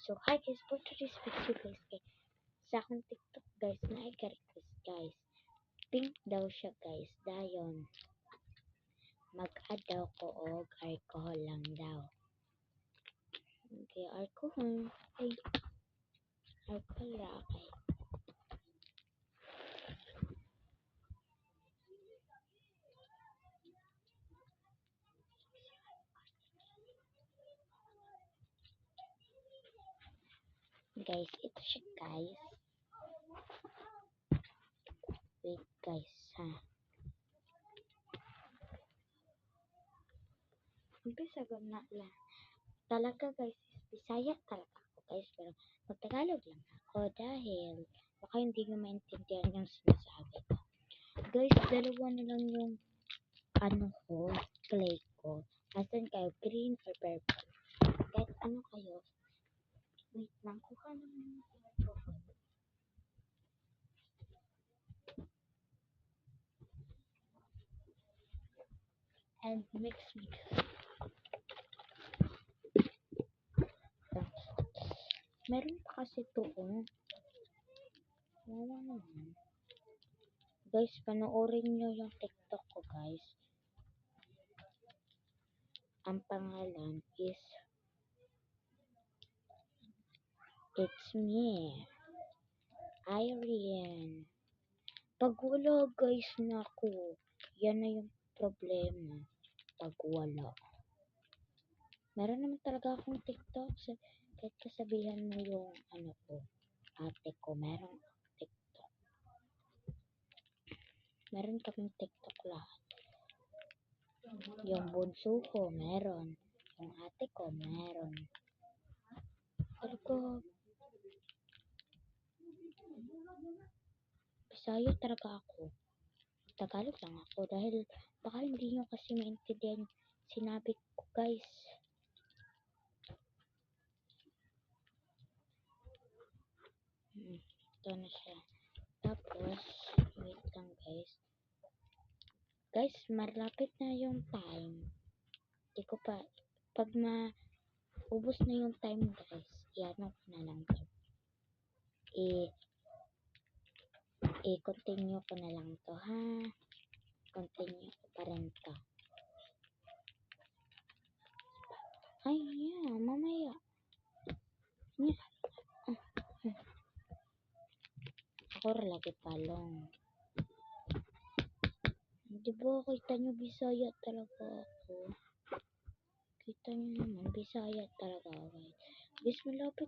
So, hi guys, for today's video guys, sa akong TikTok guys, na request guys. Pink daw siya guys, dayon. Mag-add daw ko og alcohol lang daw. Okay, alcohol. Ay, alcohol ra kay. Guys, ito siya guys. Wait guys, ha. Umpisa ko na lang. Talaga guys, Bisaya talaga ako guys, pero magtagalog lang ako dahil baka hindi nyo maintindihan yung sinasabi ko. Guys, dalawa na lang yung clay ko. Asan kayo, green or purple? Kahit ano kayo. Wait lang, kuha naman yung microphone. And mix. Meron pa kasi ito, Wala naman. Guys, panoorin nyo yung TikTok ko, guys. Ang pangalan is It's Me, Irene. Pag wala, guys, naku, yan na yung problema. Pag wala. Meron naman talaga akong TikTok. Kahit kasabihan mo yung ate ko, meron TikTok. Meron kaming TikTok lahat. Yung bunso ko, meron. Yung ate ko, meron. Talaga, Bisaya talaga ako. Tagalog lang ako dahil baka hindi nyo kasi maintindihan yung sinabi ko, guys. Ito na siya. Tapos, wait lang guys. Guys, malapit na yung time. Di ko pa, pag ubos na yung time guys, iano ko na lang to. I-continue ko na lang to, ha? Continue ko pa rin to. Ay, yeah, mamaya. Yeah. Ako lagi palong. Di ba, kita nyo Bisaya talaga ako. Kita nyo naman, Bisaya talaga ako. Guys, malapit